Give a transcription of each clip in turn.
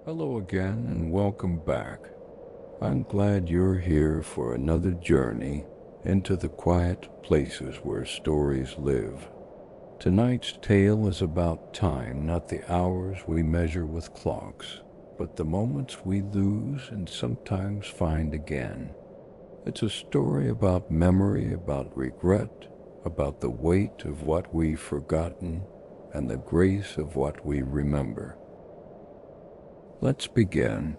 Hello again and welcome back. I'm glad you're here for another journey into the quiet places where stories live. Tonight's tale is about time, not the hours we measure with clocks, but the moments we lose and sometimes find again. It's a story about memory, about regret, about the weight of what we've forgotten, and the grace of what we remember. Let's begin.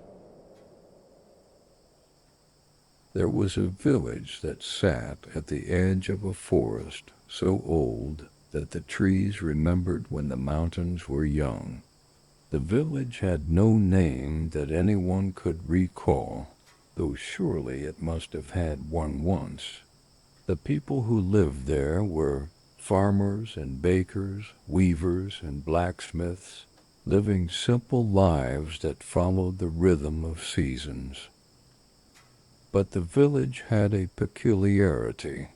There was a village that sat at the edge of a forest so old that the trees remembered when the mountains were young. The village had no name that anyone could recall, though surely it must have had one once. The people who lived there were farmers and bakers, weavers and blacksmiths, living simple lives that followed the rhythm of seasons. But the village had a peculiarity.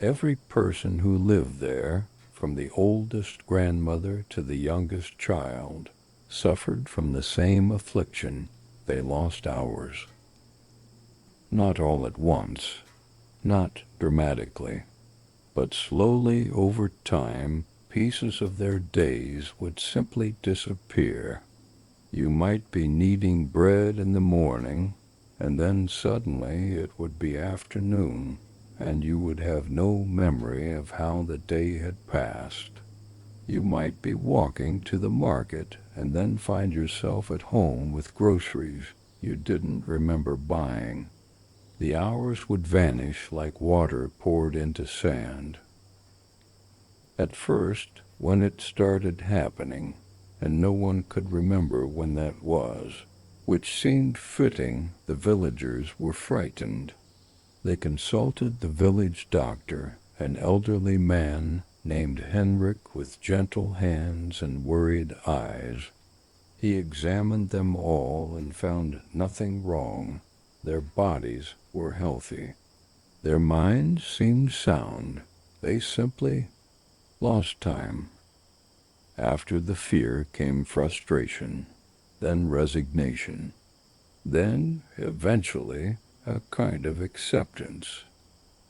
Every person who lived there, from the oldest grandmother to the youngest child, suffered from the same affliction. They lost hours. Not all at once, not dramatically, but slowly over time, pieces of their days would simply disappear. You might be kneading bread in the morning, and then suddenly it would be afternoon, and you would have no memory of how the day had passed. You might be walking to the market and then find yourself at home with groceries you didn't remember buying. The hours would vanish like water poured into sand. At first, when it started happening, and no one could remember when that was, which seemed fitting, the villagers were frightened. They consulted the village doctor, an elderly man named Henrik with gentle hands and worried eyes. He examined them all and found nothing wrong. Their bodies were healthy. Their minds seemed sound. They simply lost time. After the fear came frustration, then resignation, then, eventually, a kind of acceptance.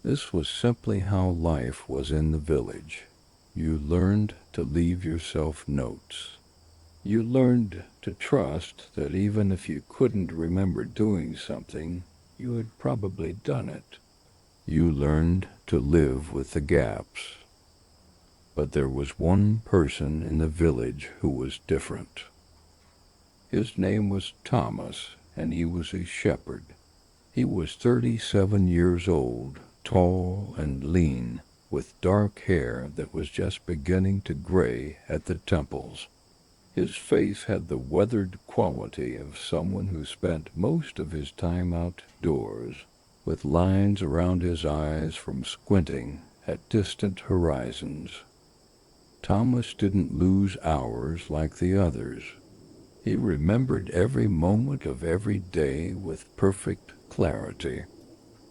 This was simply how life was in the village. You learned to leave yourself notes. You learned to trust that even if you couldn't remember doing something, you had probably done it. You learned to live with the gaps. But there was one person in the village who was different. His name was Thomas, and he was a shepherd. He was 37 years old, tall and lean, with dark hair that was just beginning to gray at the temples. His face had the weathered quality of someone who spent most of his time outdoors, with lines around his eyes from squinting at distant horizons. Thomas didn't lose hours like the others. He remembered every moment of every day with perfect clarity.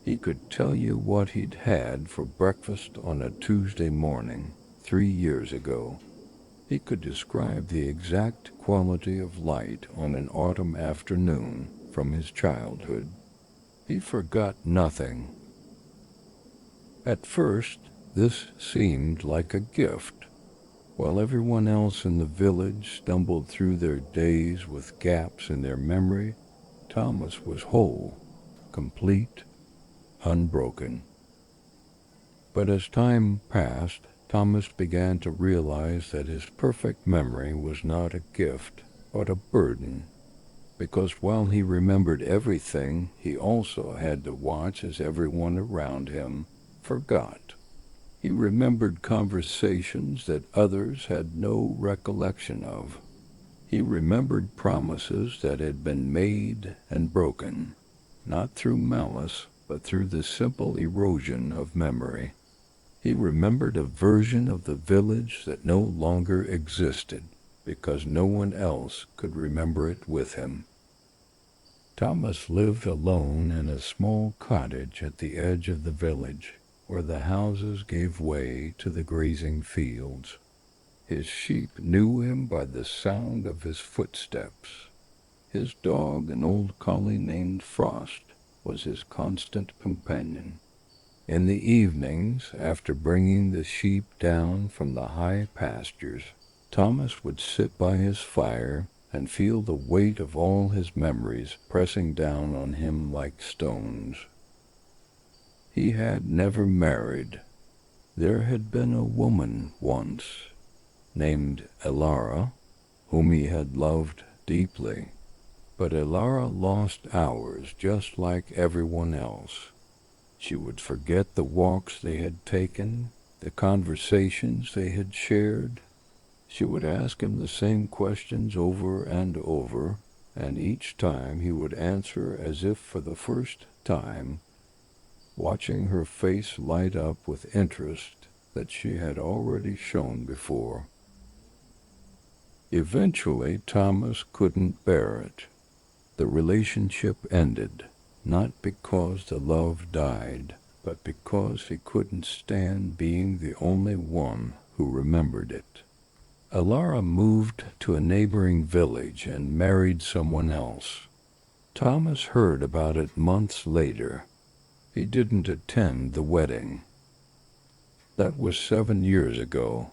He could tell you what he'd had for breakfast on a Tuesday morning 3 years ago. He could describe the exact quality of light on an autumn afternoon from his childhood. He forgot nothing. At first, this seemed like a gift. While everyone else in the village stumbled through their days with gaps in their memory, Thomas was whole, complete, unbroken. But as time passed, Thomas began to realize that his perfect memory was not a gift, but a burden, because while he remembered everything, he also had to watch as everyone around him forgot. He remembered conversations that others had no recollection of. He remembered promises that had been made and broken, not through malice, but through the simple erosion of memory. He remembered a version of the village that no longer existed because no one else could remember it with him. Thomas lived alone in a small cottage at the edge of the village, where the houses gave way to the grazing fields. His sheep knew him by the sound of his footsteps. His dog, an old collie named Frost, was his constant companion. In the evenings, after bringing the sheep down from the high pastures, Thomas would sit by his fire and feel the weight of all his memories pressing down on him like stones. He had never married. There had been a woman once, named Elara, whom he had loved deeply. But Elara lost hours just like everyone else. She would forget the walks they had taken, the conversations they had shared. She would ask him the same questions over and over, and each time he would answer as if for the first time, watching her face light up with interest that she had already shown before. Eventually, Thomas couldn't bear it. The relationship ended. Not because the love died, but because he couldn't stand being the only one who remembered it. Elara moved to a neighboring village and married someone else. Thomas heard about it months later. He didn't attend the wedding. That was 7 years ago.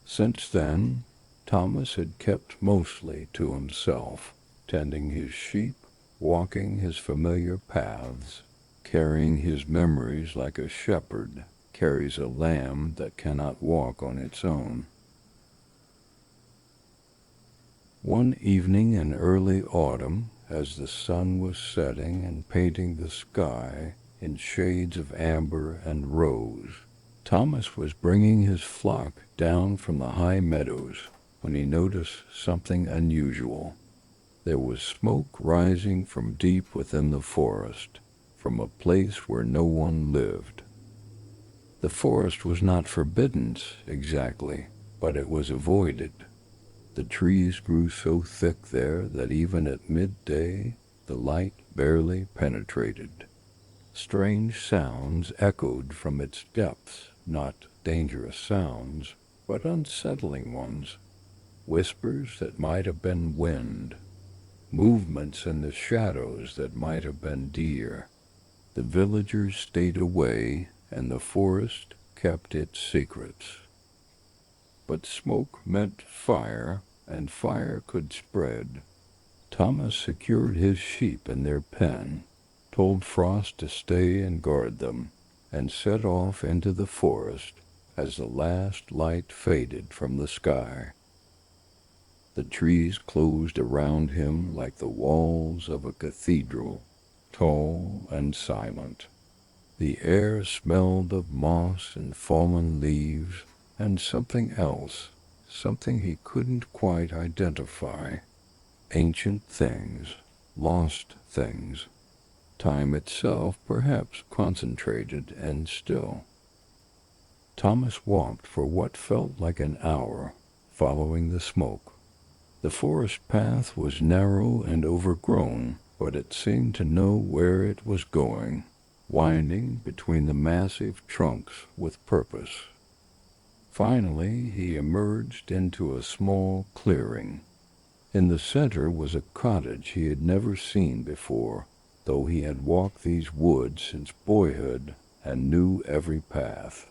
Since then, Thomas had kept mostly to himself, tending his sheep, walking his familiar paths, carrying his memories like a shepherd carries a lamb that cannot walk on its own. One evening in early autumn, as the sun was setting and painting the sky in shades of amber and rose, Thomas was bringing his flock down from the high meadows when he noticed something unusual. There was smoke rising from deep within the forest, from a place where no one lived. The forest was not forbidden exactly, but it was avoided. The trees grew so thick there that even at midday the light barely penetrated. Strange sounds echoed from its depths, not dangerous sounds, but unsettling ones. Whispers that might have been wind. Movements in the shadows that might have been deer. The villagers stayed away, and the forest kept its secrets. But smoke meant fire, and fire could spread. Thomas secured his sheep in their pen, told Frost to stay and guard them, and set off into the forest as the last light faded from the sky. The trees closed around him like the walls of a cathedral, tall and silent. The air smelled of moss and fallen leaves, and something else, something he couldn't quite identify. Ancient things, lost things. Time itself perhaps concentrated and still. Thomas walked for what felt like an hour, following the smoke. The forest path was narrow and overgrown, but it seemed to know where it was going, winding between the massive trunks with purpose. Finally, he emerged into a small clearing. In the center was a cottage he had never seen before, though he had walked these woods since boyhood and knew every path.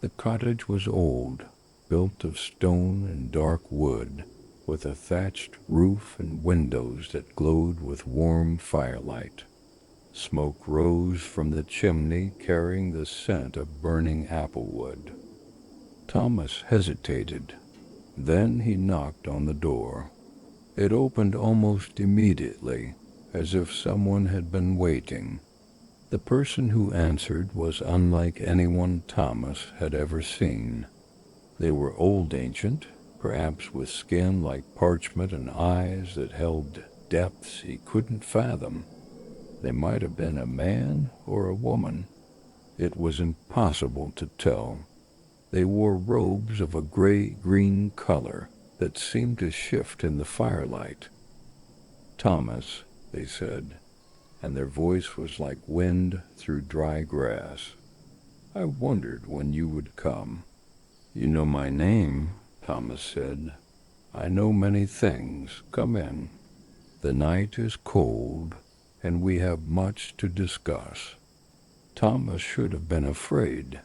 The cottage was old, built of stone and dark wood, with a thatched roof and windows that glowed with warm firelight. Smoke rose from the chimney carrying the scent of burning applewood. Thomas hesitated. Then he knocked on the door. It opened almost immediately, as if someone had been waiting. The person who answered was unlike anyone Thomas had ever seen. They were old ancient, perhaps with skin like parchment and eyes that held depths he couldn't fathom. They might have been a man or a woman. It was impossible to tell. They wore robes of a gray-green color that seemed to shift in the firelight. "Thomas," they said, and their voice was like wind through dry grass. "I wondered when you would come." "You know my name," Thomas said. "I know many things. Come in." The night is cold, and we have much to discuss. Thomas should have been afraid.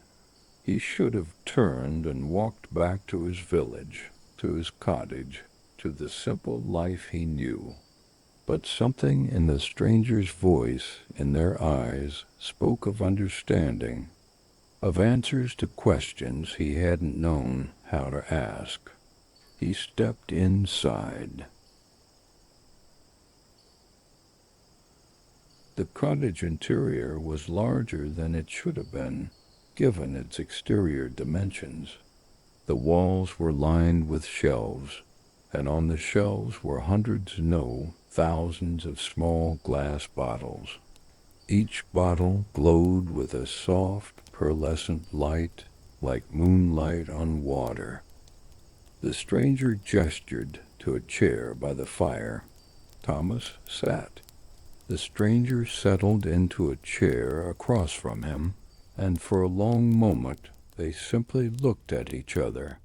He should have turned and walked back to his village, to his cottage, to the simple life he knew. But something in the stranger's voice, in their eyes, spoke of understanding, of answers to questions he hadn't known how to ask. He stepped inside. The cottage interior was larger than it should have been, given its exterior dimensions. The walls were lined with shelves, and on the shelves were hundreds, no, thousands of small glass bottles. Each bottle glowed with a soft, pearlescent light, like moonlight on water. The stranger gestured to a chair by the fire. Thomas sat. The stranger settled into a chair across from him, and for a long moment they simply looked at each other.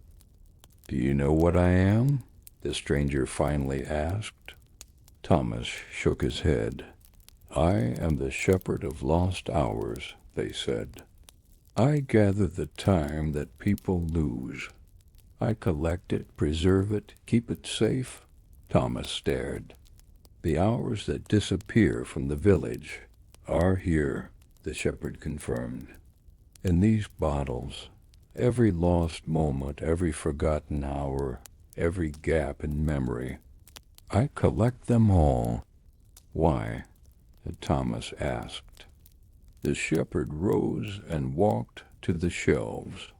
"Do you know what I am?" the stranger finally asked. Thomas shook his head. "I am the shepherd of lost hours," they said. "I gather the time that people lose. I collect it, preserve it, keep it safe." Thomas stared. "The hours that disappear from the village are here," the shepherd confirmed. "In these bottles, every lost moment, every forgotten hour, every gap in memory. I collect them all." "Why?" Thomas asked. The shepherd rose and walked to the shelves.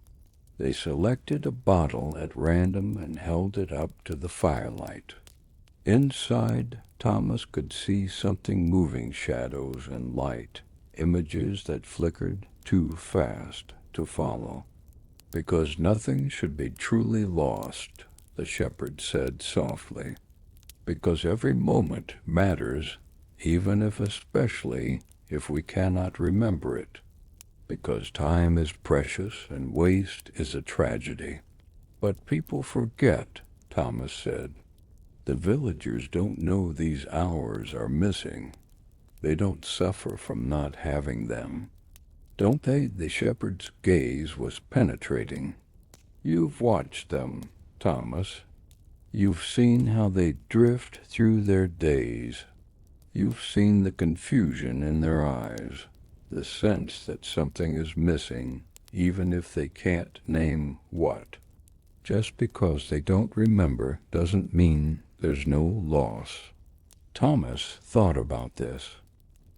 They selected a bottle at random and held it up to the firelight. Inside, Thomas could see something moving, shadows and light, images that flickered too fast to follow. "Because nothing should be truly lost," the shepherd said softly. "Because every moment matters, even if especially if we cannot remember it. Because time is precious and waste is a tragedy." "But people forget," Thomas said. "The villagers don't know these hours are missing. They don't suffer from not having them. Don't they?" The shepherd's gaze was penetrating. "You've watched them, Thomas. You've seen how they drift through their days. You've seen the confusion in their eyes, the sense that something is missing, even if they can't name what. Just because they don't remember doesn't mean there's no loss." Thomas thought about this.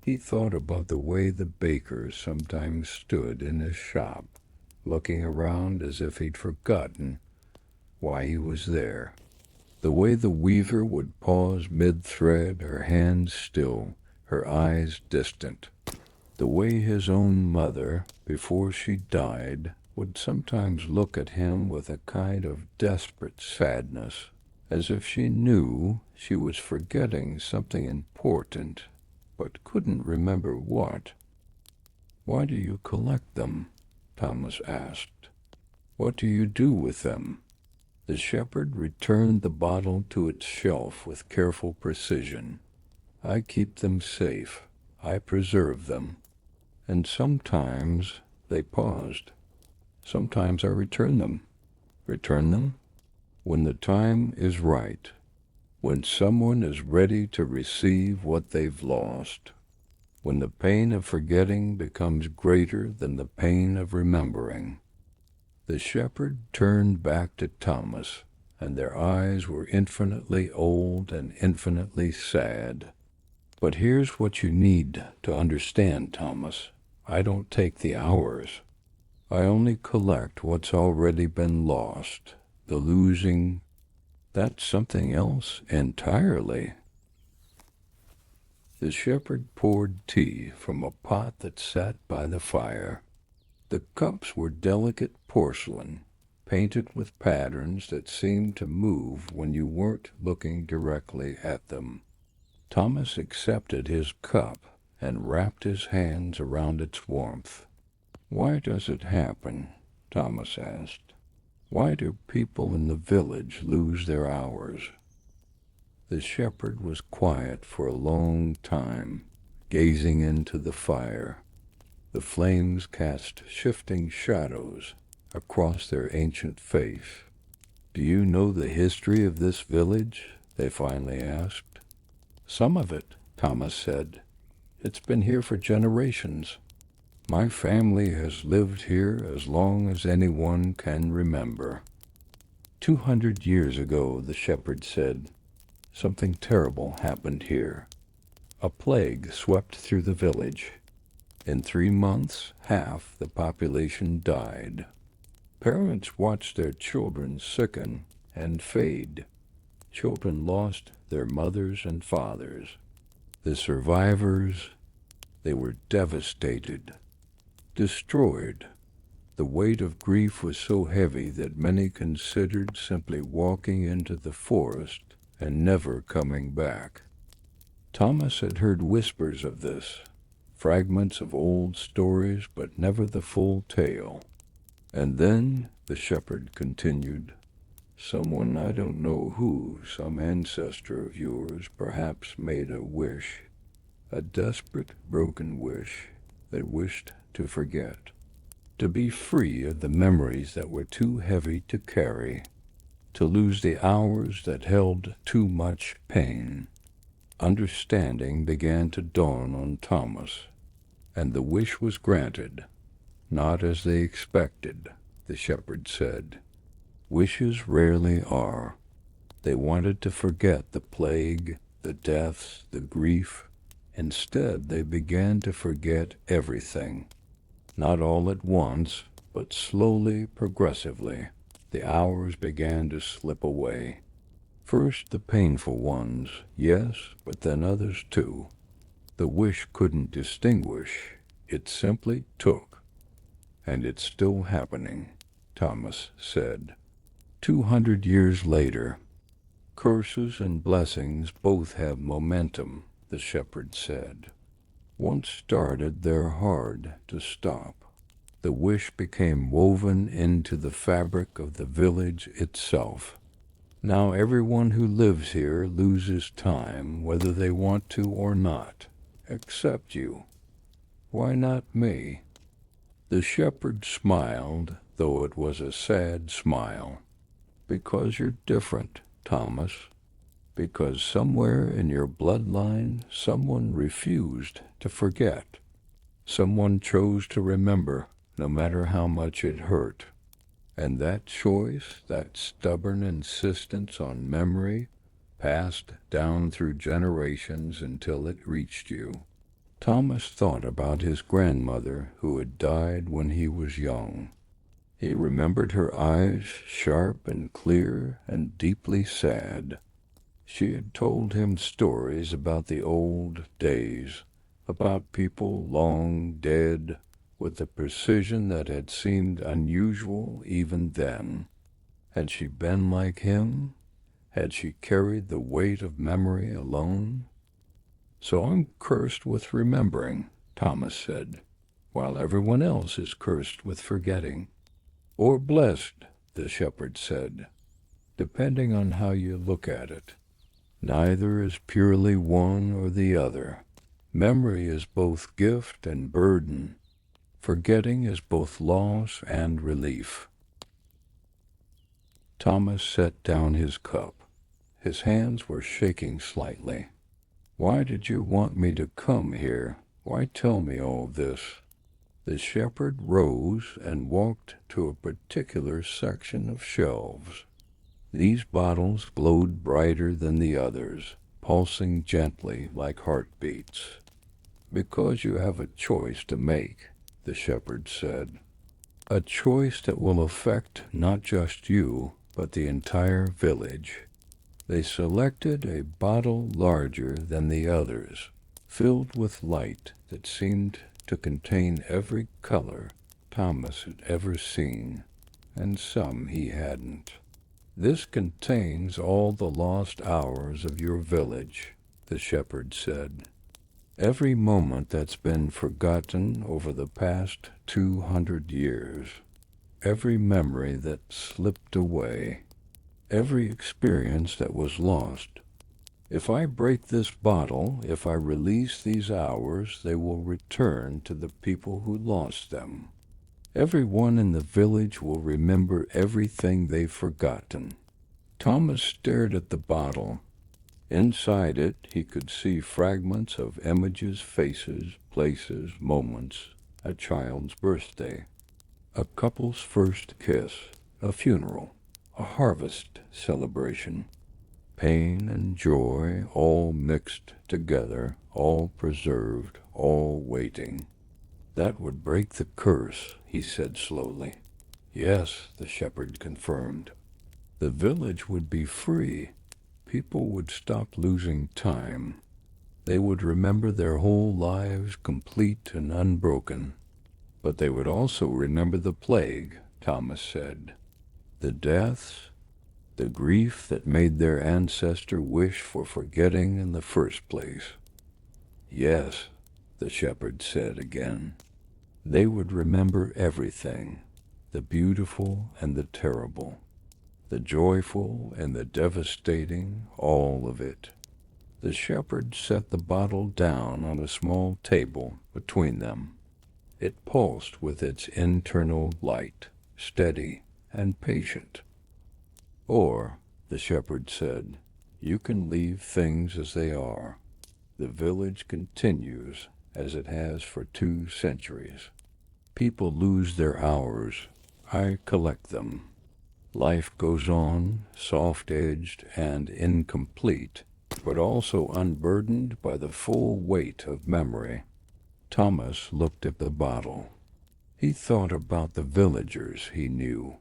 He thought about the way the baker sometimes stood in his shop, looking around as if he'd forgotten why he was there. The way the weaver would pause mid-thread, her hands still, her eyes distant. The way his own mother, before she died, would sometimes look at him with a kind of desperate sadness, as if she knew she was forgetting something important, but couldn't remember what. "Why do you collect them?" Thomas asked. "What do you do with them?" The shepherd returned the bottle to its shelf with careful precision. "I keep them safe. I preserve them. And sometimes," they paused, "sometimes I return them." "Return them?" "When the time is right. When someone is ready to receive what they've lost. When the pain of forgetting becomes greater than the pain of remembering." The shepherd turned back to Thomas, and their eyes were infinitely old and infinitely sad. "But here's what you need to understand, Thomas. I don't take the hours. I only collect what's already been lost. The losing, that's something else entirely." The shepherd poured tea from a pot that sat by the fire. The cups were delicate porcelain, painted with patterns that seemed to move when you weren't looking directly at them. Thomas accepted his cup and wrapped his hands around its warmth. "Why does it happen?" Thomas asked. "Why do people in the village lose their hours?" The shepherd was quiet for a long time, gazing into the fire. The flames cast shifting shadows across their ancient face. "Do you know the history of this village?" they finally asked. "Some of it," Thomas said. "It's been here for generations. My family has lived here as long as anyone can remember." 200 years ago, the shepherd said, something terrible happened here. A plague swept through the village. In 3 months, half the population died. Parents watched their children sicken and fade. Children lost their mothers and fathers. The survivors, they were devastated, destroyed. The weight of grief was so heavy that many considered simply walking into the forest and never coming back. Thomas had heard whispers of this, fragments of old stories, but never the full tale. And then the shepherd continued, "Someone, I don't know who, some ancestor of yours, perhaps made a wish, a desperate, broken wish. They wished to forget, to be free of the memories that were too heavy to carry, to lose the hours that held too much pain." Understanding began to dawn on Thomas, and the wish was granted. "Not as they expected," the shepherd said. "Wishes rarely are. They wanted to forget the plague, the deaths, the grief. Instead, they began to forget everything. Not all at once, but slowly, progressively, the hours began to slip away. First the painful ones, yes, but then others too. The wish couldn't distinguish. It simply took. And it's still happening," Thomas said. 200 years later, curses and blessings both have momentum, the shepherd said. Once started, they're hard to stop. The wish became woven into the fabric of the village itself. Now everyone who lives here loses time, whether they want to or not, except you. Why not me? The shepherd smiled, though it was a sad smile. "Because you're different, Thomas. Because somewhere in your bloodline someone refused to forget. Someone chose to remember, no matter how much it hurt. And that choice, that stubborn insistence on memory, passed down through generations until it reached you." Thomas thought about his grandmother who had died when he was young. He remembered her eyes, sharp and clear and deeply sad. She had told him stories about the old days, about people long dead, with a precision that had seemed unusual even then. Had she been like him? Had she carried the weight of memory alone? "So I'm cursed with remembering," Thomas said, "while everyone else is cursed with forgetting." "Or blessed," the shepherd said, "depending on how you look at it. Neither is purely one or the other. Memory is both gift and burden. Forgetting is both loss and relief." Thomas set down his cup. His hands were shaking slightly. "Why did you want me to come here? Why tell me all this?" The shepherd rose and walked to a particular section of shelves. These bottles glowed brighter than the others, pulsing gently like heartbeats. "Because you have a choice to make," the shepherd said. "A choice that will affect not just you, but the entire village." They selected a bottle larger than the others, filled with light that seemed to contain every color Thomas had ever seen, and some he hadn't. "This contains all the lost hours of your village," the shepherd said. "Every moment that's been forgotten over the past 200 years. Every memory that slipped away. Every experience that was lost. If I break this bottle, if I release these hours, they will return to the people who lost them. Everyone in the village will remember everything they've forgotten. Thomas stared at the bottle. Inside it, he could see fragments of images, faces, places, moments, a child's birthday, a couple's first kiss, a funeral, a harvest celebration. Pain and joy all mixed together, all preserved, all waiting. That would break the curse, he said slowly. Yes, the shepherd confirmed. The village would be free. People would stop losing time. They would remember their whole lives complete and unbroken. But they would also remember the plague, Thomas said. The deaths, the grief that made their ancestor wish for forgetting in the first place. Yes, the shepherd said again. They would remember everything, the beautiful and the terrible, the joyful and the devastating, all of it. The shepherd set the bottle down on a small table between them. It pulsed with its internal light, steady and patient. Or, the shepherd said, you can leave things as they are. The village continues as it has for 2 centuries. People lose their hours. I collect them. Life goes on, soft-edged and incomplete, but also unburdened by the full weight of memory. Thomas looked at the bottle. He thought about the villagers he knew,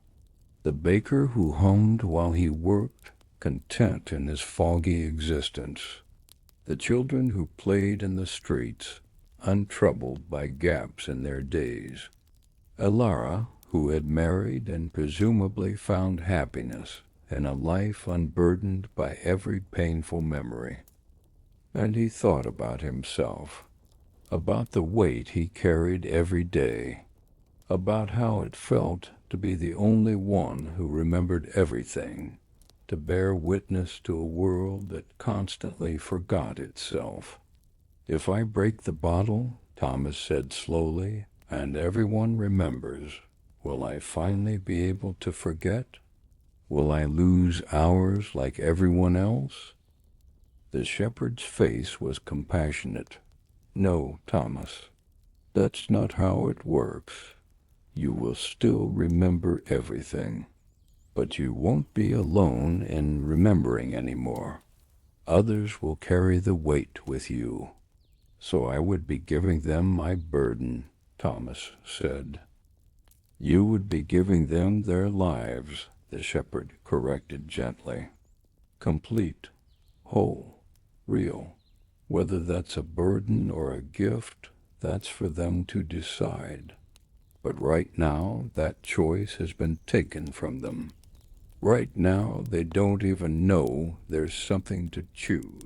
the baker who hummed while he worked, content in his foggy existence, the children who played in the streets, untroubled by gaps in their days, Elara, who had married and presumably found happiness in a life unburdened by every painful memory. And he thought about himself, about the weight he carried every day, about how it felt to be the only one who remembered everything, to bear witness to a world that constantly forgot itself. If I break the bottle, Thomas said slowly, and everyone remembers, will I finally be able to forget? Will I lose hours like everyone else? The shepherd's face was compassionate. No, Thomas, that's not how it works. You will still remember everything, but you won't be alone in remembering anymore. Others will carry the weight with you. So I would be giving them my burden, Thomas said. You would be giving them their lives, the shepherd corrected gently. Complete, whole, real. Whether that's a burden or a gift, that's for them to decide. But right now, that choice has been taken from them. Right now, they don't even know there's something to choose.